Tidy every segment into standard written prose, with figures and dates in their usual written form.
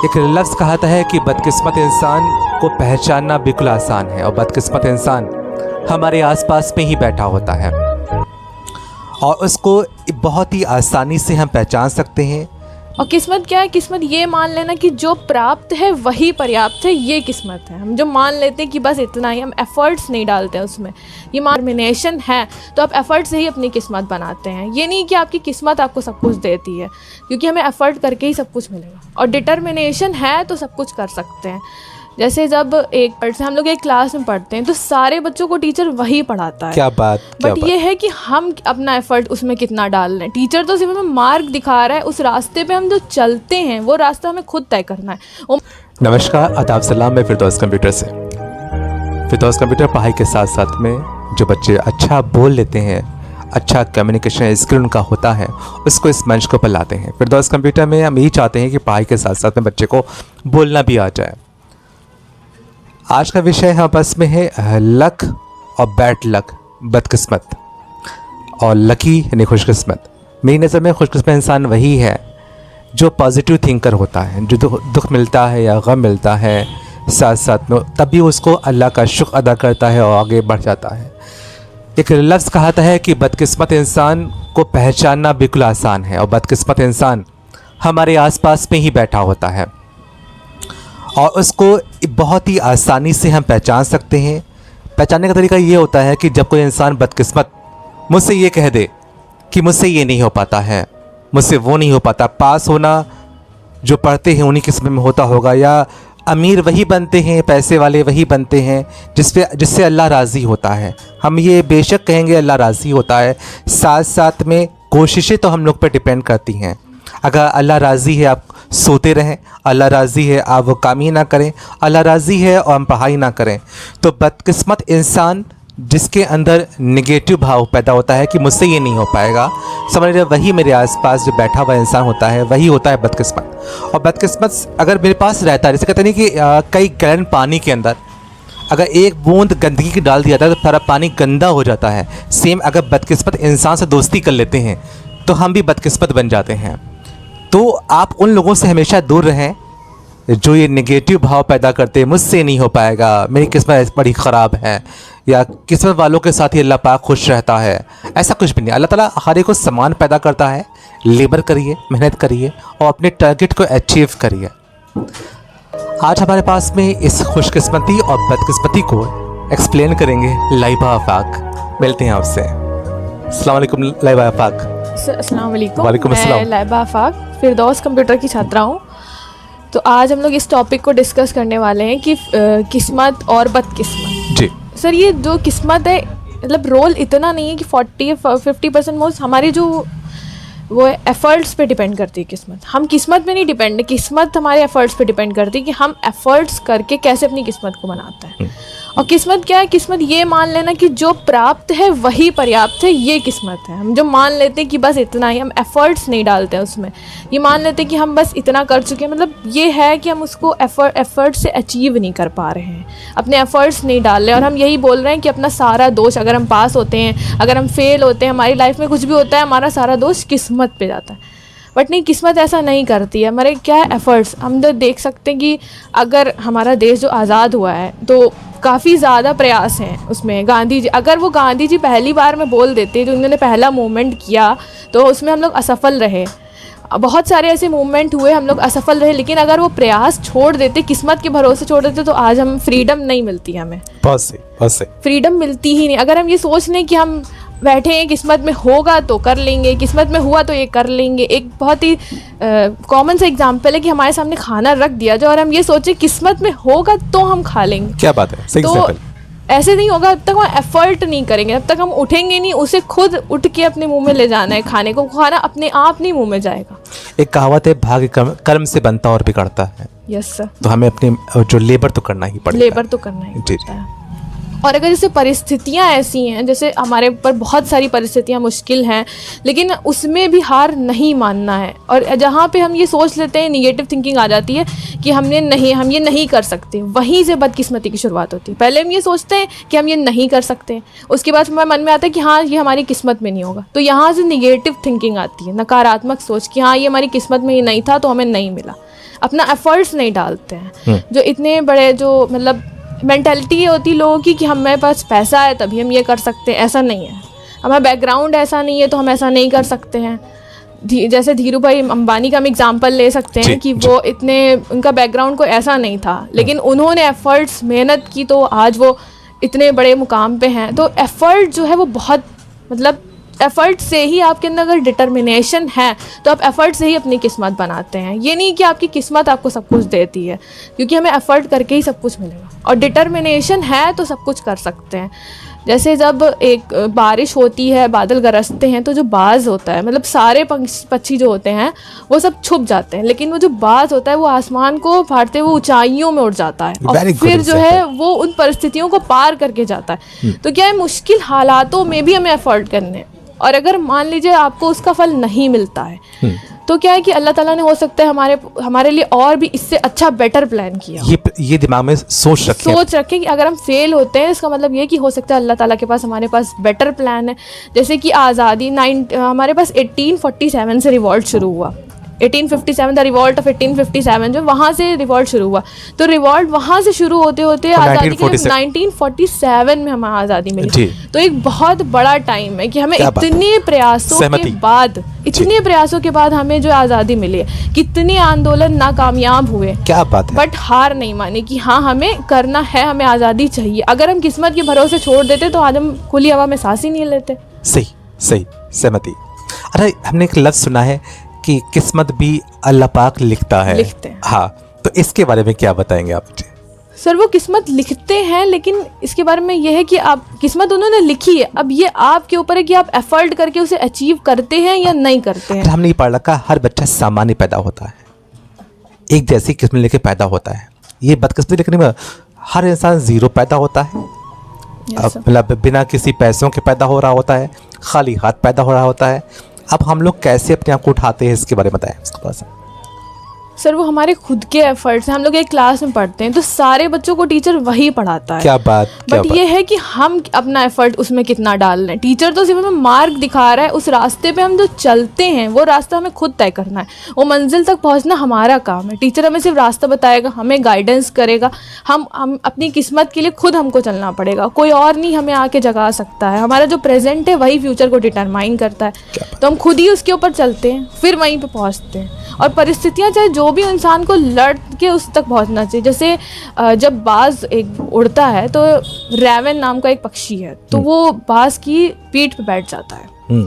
एक लफ्ज़ कहा है कि बदकिस्मत इंसान को पहचानना बिल्कुल आसान है और बदकिस्मत इंसान हमारे आसपास में ही बैठा होता है और उसको बहुत ही आसानी से हम पहचान सकते हैं। और किस्मत क्या है? किस्मत ये मान लेना कि जो प्राप्त है वही पर्याप्त है, ये किस्मत है। हम जो मान लेते हैं कि बस इतना ही, हम एफ़र्ट्स नहीं डालते हैं उसमें। ये डिटरमिनेशन है तो आप एफ़र्ट से ही अपनी किस्मत बनाते हैं। ये नहीं कि आपकी किस्मत आपको सब कुछ देती है, क्योंकि हमें एफ़र्ट करके ही सब कुछ मिलेगा। और डिटरमिनेशन है तो सब कुछ कर सकते हैं। जैसे जब हम लोग एक क्लास में पढ़ते हैं तो सारे बच्चों को टीचर वही पढ़ाता है। क्या बात, बट ये है कि हम अपना एफर्ट उसमें कितना डाल रहे हैं। टीचर तो सिर्फ हमें मार्ग दिखा रहा है, उस रास्ते पे हम जो चलते हैं वो रास्ता हमें खुद तय करना है। नमस्कार, आदाब, सलाम। मैं फिरदौस कंप्यूटर से। फिरदौस कंप्यूटर पढ़ाई के साथ साथ में जो बच्चे अच्छा बोल लेते हैं, अच्छा कम्युनिकेशन स्किल उनका होता है, उसको इस मंच को पर लाते हैं। फिरदौस कंप्यूटर में हम यही चाहते हैं कि पढ़ाई के साथ साथ में बच्चे को बोलना भी आ जाए। आज का विषय हम बस में है लक और बैड लक, बदकिस्मत, और लकी यानी खुशकिस्मत। मेरी नज़र में खुशकिस्मत इंसान वही है जो पॉजिटिव थिंकर होता है, जो दुख मिलता है या गम मिलता है साथ साथ में तब भी उसको अल्लाह का शुक्र अदा करता है और आगे बढ़ जाता है। एक लफ्ज़ कहा है कि बदकिस्मत इंसान को पहचानना बिल्कुल आसान है और बदकिस्मत इंसान हमारे आसपास में ही बैठा होता है और उसको बहुत ही आसानी से हम पहचान सकते हैं। पहचानने का तरीका ये होता है कि जब कोई इंसान बदकिस्मत मुझसे ये कह दे कि मुझसे ये नहीं हो पाता है, मुझसे वो नहीं हो पाता। पास होना जो पढ़ते हैं उन्हीं किस्म में होता होगा, या अमीर वही बनते हैं, पैसे वाले वही बनते हैं जिससे अल्लाह राज़ी होता है। हम ये बेशक कहेंगे अल्लाह राज़ी होता है, साथ साथ में कोशिशें तो हम लोग पर डिपेंड करती हैं। अगर अल्लाह राज़ी है आप सोते रहें, अल्लाह राज़ी है आप वो काम ही ना करें, अल्लाह राज़ी है और हम पढ़ाई ना करें, तो बदकिस्मत इंसान जिसके अंदर नेगेटिव भाव पैदा होता है कि मुझसे ये नहीं हो पाएगा, समझ रहे, वही मेरे आसपास जो बैठा हुआ इंसान होता है वही होता है बदकिस्मत। और बदकिस्मत अगर मेरे पास रहता है, जैसे कहते नहीं कि कई गैलन पानी के अंदर अगर एक बूंद गंदगी की डाल दिया जाता है तो सारा पानी गंदा हो जाता है। सेम अगर बदकिस्मत इंसान से दोस्ती कर लेते हैं तो हम भी बदकिस्मत बन जाते हैं। तो आप उन लोगों से हमेशा दूर रहें जो ये नेगेटिव भाव पैदा करते हैं, मुझसे नहीं हो पाएगा, मेरी किस्मत बड़ी ख़राब है, या किस्मत वालों के साथ ही अल्लाह पाक खुश रहता है। ऐसा कुछ भी नहीं। अल्लाह ताला हर एक को समान पैदा करता है। लेबर करिए, मेहनत करिए और अपने टारगेट को अचीव करिए। आज हमारे पास में इस खुशकिस्मती और बदकिस्मती को एक्सप्लेन करेंगे लाइबा आफाक। मिलते हैं आपसे। अस्सलाम वालेकुम लाइबा आफाक। अस्सलाम वालेकुम। वालेकुम अस्सलाम। मैं लाइबा आफाक फिरदौस कंप्यूटर की छात्रा हूँ। तो आज हम लोग इस टॉपिक को डिस्कस करने वाले हैं कि किस्मत और बदकिस्मत। जी सर, ये जो किस्मत है, मतलब रोल इतना नहीं है कि 40-50% मोस्ट हमारी जो वो एफ़र्ट्स पे डिपेंड करती है किस्मत। हम किस्मत पे नहीं डिपेंड, किस्मत हमारे एफ़र्ट्स पे डिपेंड करती है कि हम एफ़र्ट्स करके कैसे अपनी किस्मत को बनाते हैं। और किस्मत क्या है? किस्मत ये मान लेना कि जो प्राप्त है वही पर्याप्त है, ये किस्मत है। हम जो मान लेते हैं कि बस इतना ही, हम एफ़र्ट्स नहीं डालते हैं उसमें। ये मान लेते हैं कि हम बस इतना कर चुके हैं, मतलब ये है कि हम उसको एफ़र्ट से अचीव नहीं कर पा रहे हैं, अपने एफ़र्ट्स नहीं डाल रहे। और हम यही बोल रहे हैं कि अपना सारा दोष, अगर हम पास होते हैं, अगर हम फेल होते हैं, हमारी लाइफ में कुछ भी होता है, हमारा सारा दोष किस्मत पे जाता है। बट नहीं, किस्मत ऐसा नहीं करती है। हमारे क्या है, एफ़र्ट्स। हम तो देख सकते हैं कि अगर हमारा देश जो आज़ाद हुआ है तो काफ़ी ज़्यादा प्रयास हैं उसमें। गांधी जी, अगर वो गांधी जी पहली बार में बोल देते, जो उन्होंने पहला मूवमेंट किया, तो उसमें हम लोग असफल रहे। बहुत सारे ऐसे मूवमेंट हुए, हम लोग असफल रहे, लेकिन अगर वो प्रयास छोड़ देते, किस्मत के भरोसे छोड़ देते, तो आज हम फ्रीडम नहीं मिलती हमें। बहुत से फ्रीडम मिलती ही नहीं। अगर हम ये सोच लें कि हम बैठे हैं, किस्मत में होगा तो कर लेंगे, किस्मत में हुआ तो ये कर लेंगे। एक बहुत ही कॉमन सा एग्जांपल है कि हमारे सामने खाना रख दिया जाए और हम ये सोचे किस्मत में होगा तो हम खा लेंगे। क्या बात है, सही तो ऐसे नहीं होगा। अब तक हम एफर्ट नहीं करेंगे, अब तक हम उठेंगे नहीं, उसे खुद उठ के अपने मुंह में ले जाना है। खाने को खाना अपने आप नहीं मुंह में जाएगा। एक कहावत है, भाग्य कर्म से बनता और बिगड़ता है। Yes sir. तो हमें अपनी जो लेबर तो करना ही पड़ेगा। लेबर तो करना ही पड़ता है। और अगर जैसे परिस्थितियाँ ऐसी हैं, जैसे हमारे ऊपर बहुत सारी परिस्थितियाँ मुश्किल हैं, लेकिन उसमें भी हार नहीं मानना है। और जहाँ पे हम ये सोच लेते हैं, निगेटिव थिंकिंग आ जाती है कि हम ये नहीं कर सकते, वहीं से बदकिस्मती की शुरुआत होती है। पहले हम ये सोचते हैं कि हम ये नहीं कर सकते, उसके बाद हमारे मन में आता है कि हाँ ये हमारी किस्मत में नहीं होगा। तो यहाँ से निगेटिव थिंकिंग आती है, नकारात्मक सोच कि हाँ ये हमारी किस्मत में ये नहीं था तो हमें नहीं मिला। अपना एफर्ट्स नहीं डालते हैं। जो इतने बड़े जो मतलब मेंटालिटी ये होती लोगों की कि हमारे पास पैसा है तभी हम ये कर सकते हैं, ऐसा नहीं है। हमारा बैकग्राउंड ऐसा नहीं है तो हम ऐसा नहीं कर सकते हैं। जैसे धीरू भाई अंबानी का हम एग्जांपल ले सकते हैं कि वो इतने उनका बैकग्राउंड कोई ऐसा नहीं था, लेकिन उन्होंने एफर्ट्स मेहनत की तो आज वो इतने बड़े मुकाम पे हैं। तो एफर्ट जो है वो बहुत मतलब एफर्ट से ही आपके अंदर अगर डिटर्मिनेशन है तो आप एफर्ट से ही अपनी किस्मत बनाते हैं। ये नहीं कि आपकी किस्मत आपको सब कुछ देती है, क्योंकि हमें एफर्ट करके ही सब कुछ मिलेगा। और डिटर्मिनेशन है तो सब कुछ कर सकते हैं। जैसे जब एक बारिश होती है, बादल गरजते हैं, तो जो बाज होता है मतलब सारे पक्षी जो होते हैं वो सब छुप जाते हैं, लेकिन वो जो बाज होता है वो आसमान को फाड़ते हुए ऊंचाइयों में उड़ जाता है और फिर जो है वो उन परिस्थितियों को पार करके जाता है। तो क्या है, मुश्किल हालातों में भी हमें एफर्ट करने हैं, और अगर मान लीजिए आपको उसका फल नहीं मिलता है तो क्या है कि अल्लाह ताला ने हो सकता है हमारे लिए और भी इससे अच्छा बेटर प्लान किया। ये दिमाग में सोच रखें कि अगर हम फेल होते हैं इसका मतलब ये कि हो सकता है अल्लाह ताला के पास हमारे पास बेटर प्लान है। जैसे कि आज़ादी हमारे पास 1847 से रिवॉल्ट शुरू हुआ। 1857 द रिवॉल्ट ऑफ 1857 जो वहाँ से रिवॉल्ट शुरू हुआ, तो रिवॉल्ट वहाँ से शुरू होते होते आज़ादी के 1947 में हमें आज़ादी मिली। तो एक बहुत बड़ा टाइम है कि हमें इतने प्रयासों के बाद हमें जो आज़ादी मिली है। कितने आंदोलन नाकामयाब हुए, क्या बात है, बट हार नहीं मानी कि हाँ हमें करना है, हमें आज़ादी चाहिए। अगर हम किस्मत के भरोसे छोड़ देते तो आज हम खुली हवा में सांस ही नहीं लेते। सही सहमति। अरे हमने एक लफ्ज़ सुना है कि किस्मत भी अल्लाह पाक लिखते हैं। हाँ, तो इसके बारे में क्या बताएंगे आप मुझे? सर वो किस्मत लिखते हैं, लेकिन इसके बारे में यह है कि आप किस्मत उन्होंने लिखी है, अब ये आपके ऊपर है कि आप एफर्ट करके उसे अचीव करते हैं या नहीं करते हैं। हमने ये पढ़ रखा, हर बच्चा सामान्य पैदा होता है, एक जैसी किस्मत लेके पैदा होता है। ये बदकिस्मती लिखने में हर इंसान जीरो पैदा होता है, मतलब बिना किसी पैसों के पैदा हो रहा होता है, खाली हाथ पैदा हो रहा होता है। अब हम लोग कैसे अपने आप को उठाते हैं, इसके बारे में बताएं थोड़ा सा। सर वो हमारे खुद के एफर्ट्स हैं। हम लोग एक क्लास में पढ़ते हैं तो सारे बच्चों को टीचर वही पढ़ाता है। क्या बात, बट ये है कि हम अपना एफर्ट उसमें कितना डाल रहे हैं। टीचर तो सिर्फ हमें मार्ग दिखा रहा है, उस रास्ते पे हम जो चलते हैं वो रास्ता हमें खुद तय करना है। वो मंजिल तक पहुंचना हमारा काम है। टीचर हमें सिर्फ रास्ता बताएगा, हमें गाइडेंस करेगा। हम अपनी किस्मत के लिए खुद हमको चलना पड़ेगा, कोई और नहीं हमें आके जगा सकता है। हमारा जो प्रेजेंट है वही फ्यूचर को डिटरमाइन करता है, तो हम खुद ही उसके ऊपर चलते हैं, फिर वहीं पर पहुँचते हैं। और परिस्थितियाँ चाहे जो भी इंसान को लड़ के उस तक पहुंचना चाहिए। जैसे जब बाज एक उड़ता है तो रैवन नाम का एक पक्षी है, तो वो बाज की पीठ पे बैठ जाता है।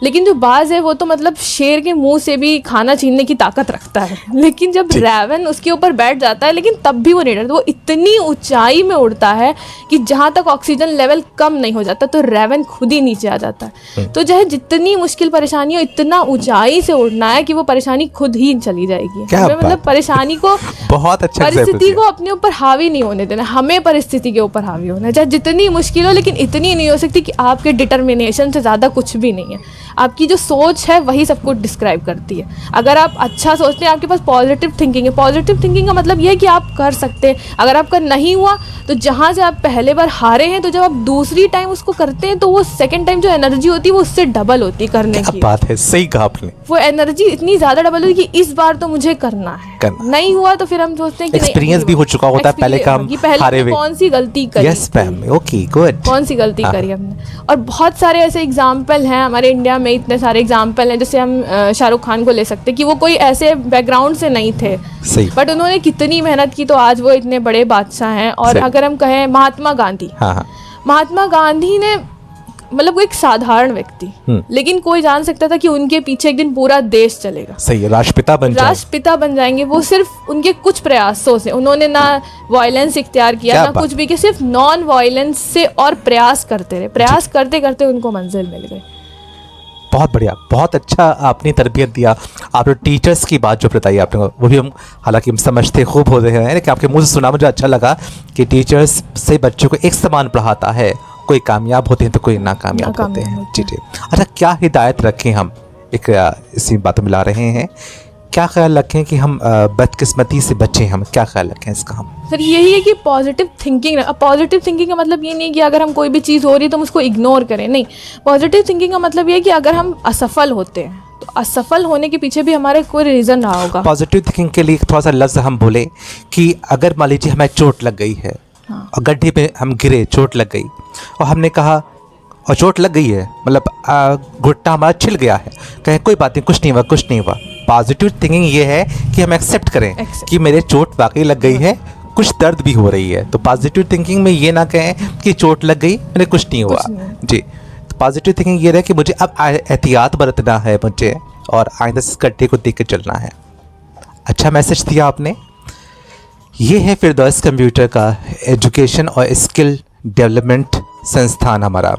लेकिन जो बाज है वो तो मतलब शेर के मुंह से भी खाना छीनने की ताकत रखता है, लेकिन जब रैवन उसके ऊपर बैठ जाता है लेकिन तब भी वो नहीं डरता। वो इतनी ऊंचाई में उड़ता है कि जहाँ तक ऑक्सीजन लेवल कम नहीं हो जाता तो रैवन खुद ही नीचे आ जाता है। तो चाहे जितनी मुश्किल परेशानी हो, इतना ऊंचाई से उड़ना है कि वो परेशानी खुद ही चली जाएगी। हमें मतलब परेशानी को, बहुत अच्छा, परिस्थिति को अपने ऊपर हावी नहीं होने देना, हमें परिस्थिति के ऊपर हावी होना है। चाहे जितनी मुश्किल हो, लेकिन इतनी नहीं हो सकती कि आपके डिटर्मिनेशन से ज़्यादा कुछ भी नहीं है। आपकी जो सोच है वही सब कुछ डिस्क्राइब करती है। अगर आप अच्छा सोचते हैं, आपके पास पॉजिटिव थिंकिंग है। पॉजिटिव थिंकिंग का मतलब ये है कि आप कर सकते हैं। अगर आपका नहीं हुआ तो जहाँ से आप पहले बार हारे हैं, तो जब आप दूसरी टाइम उसको करते हैं तो वो सेकंड टाइम जो एनर्जी होती है वो उससे डबल होती है करने की। बात है, सही कहा आपने। वो एनर्जी इतनी ज़्यादा डबल होती है कि इस बार तो मुझे करना है। नहीं हुआ तो फिर हम सोचते हैं कि एक्सपीरियंस भी हो चुका होता है पहले का, पहले कौन सी गलती करी, ओके गुड, कौन सी गलती करी हमने। और बहुत सारे ऐसे एग्जाम्पल हैं हमारे इंडिया में, इतने सारे एग्जाम्पल हैं। जैसे हम शाहरुख खान को ले सकते हैं कि वो कोई ऐसे बैकग्राउंड से नहीं थे, बट उन्होंने कितनी मेहनत की तो आज वो इतने बड़े बादशाह हैं। और अगर हम कहें महात्मा गांधी, महात्मा गांधी ने मतलब वो एक साधारण व्यक्ति, लेकिन कोई जान सकता था कि उनके पीछे एक दिन पूरा देश चलेगा। सही, राष्ट्रपिता बन जाएंगे वो सिर्फ उनके कुछ प्रयासों से। उन्होंने ना वायलेंस इख्तियार किया, ना कुछ भी, कि सिर्फ नॉन वायलेंस से और प्रयास करते रहे। प्रयास करते करते उनको मंजिल मिल गई। बहुत बढ़िया, बहुत अच्छा आपने तरबियत दिया। आपने टीचर्स की बात जो बताई आपने, वो भी हम हालांकि हम समझते खूब होते हैं, लेकिन आपके मुंह से सुना मुझे अच्छा लगा कि टीचर्स से बच्चों को एक समान पढ़ाता है। कोई कामयाब होते हैं तो कोई नाकामयाब होते हैं। जी। अच्छा, क्या हिदायत रखें हम, एक इसी बात में मिला रहे हैं, क्या ख्याल रखें कि हम बदकिस्मती से बचें, हम क्या ख्याल रखें इसका? हम सर यही है कि पॉजिटिव थिंकिंग। अब पॉजिटिव थिंकिंग का मतलब ये नहीं है कि अगर हम कोई भी चीज़ हो रही है तो हम उसको इग्नोर करें, नहीं। पॉजिटिव थिंकिंग का मतलब ये है कि अगर हम असफल होते हैं तो असफल होने के पीछे भी हमारे कोई रीज़न रहा होगा। पॉजिटिव थिंकिंग के लिए थोड़ा सा लफ्ज़ हम बोले कि अगर मान लीजिए हमें चोट लग गई है, हाँ। और गड्ढे पे हम गिरे, चोट लग गई और हमने कहा, और चोट लग गई है मतलब घुटना हमारा छिल गया है, कहे कोई बात नहीं, कुछ नहीं हुआ, कुछ नहीं हुआ। पॉजिटिव थिंकिंग ये है कि हम एक्सेप्ट करें कि मेरे चोट वाकई लग गई है, कुछ दर्द भी हो रही है। तो पॉजिटिव थिंकिंग में ये ना कहें कि चोट लग गई, मैंने कुछ नहीं हुआ जी। तो पॉजिटिव थिंकिंग ये रहे कि मुझे अब एहतियात बरतना है मुझे, और आइंदा से गड्ढे को देख के चलना है। अच्छा मैसेज दिया आपने। ये है फिरदौस कंप्यूटर का एजुकेशन और स्किल डेवलपमेंट संस्थान हमारा।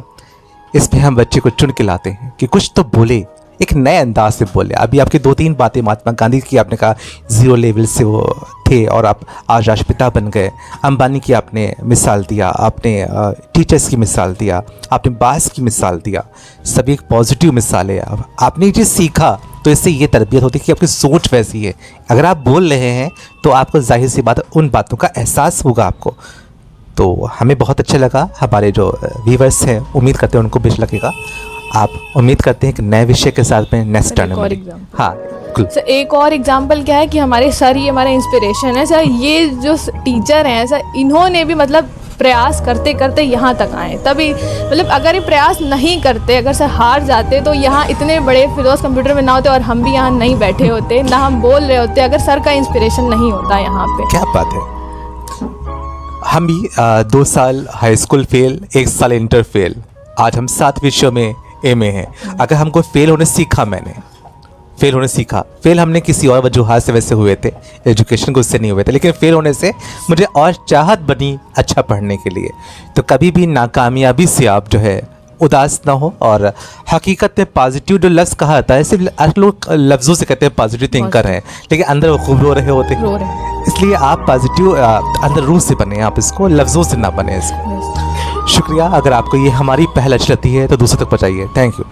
इसमें हम बच्चे को चुन के लाते हैं कि कुछ तो बोले, एक नए अंदाज से बोले। अभी आपकी 2-3 बातें महात्मा गांधी की आपने कहा, ज़ीरो लेवल से वो थे और आप आज राष्ट्रपिता बन गए। अंबानी की आपने मिसाल दिया, आपने टीचर्स की मिसाल दिया, आपने बास की मिसाल दिया। सभी एक पॉजिटिव मिसाल है। आपने ये चीज़ सीखा तो इससे ये तरबियत होती है कि आपकी सोच वैसी है। अगर आप बोल रहे हैं तो आपको जाहिर सी बात उन बातों का एहसास होगा आपको। तो हमें बहुत अच्छा लगा। हमारे जो व्यूअर्स हैं उम्मीद करते हैं उनको भी अच्छा लगेगा। आप उम्मीद करते हैं कि नए विषय के साथ में नेक्स्ट टर्न में। हाँ सर एक और एग्जांपल क्या है कि हमारे सर ही हमारा इंस्पिरेशन है सर। ये जो टीचर हैं सर, इन्होंने भी मतलब प्रयास करते करते यहाँ तक आए। तभी मतलब अगर ये प्रयास नहीं करते, अगर सर हार जाते तो यहाँ इतने बड़े फिरदौस कंप्यूटर में ना होते और हम भी यहाँ नहीं बैठे होते, ना हम बोल रहे होते अगर सर का इंस्पिरेशन नहीं होता यहाँ पे। क्या बात है। हम भी 2 साल हाई स्कूल फेल, 1 साल इंटर फेल, आज हम 7 विषयों में एमए हैं। अगर हमको फेल होने सीखा, मैंने फेल होने सीखा, फेल हमने किसी और वजूहात से वैसे हुए थे, एजुकेशन को उससे नहीं हुए थे, लेकिन फेल होने से मुझे और चाहत बनी अच्छा पढ़ने के लिए। तो कभी भी नाकामयाबी से आप जो है उदास ना हो। और हकीकत में पॉजिटिव जो लफ्ज़ कहा जाता है, सिर्फ लोग लफ्ज़ों से कहते हैं पॉजिटिव थिंकर हैं, लेकिन अंदर वो खूब रो रहे होते हैं। इसलिए आप पॉजिटिव अंदर रूह से बने, आप इसको लफ्ज़ों से ना बने इसको। शुक्रिया। अगर आपको ये हमारी पहल अच्छी लगती है तो दूसरों तक पहुँचाइए। Thank you.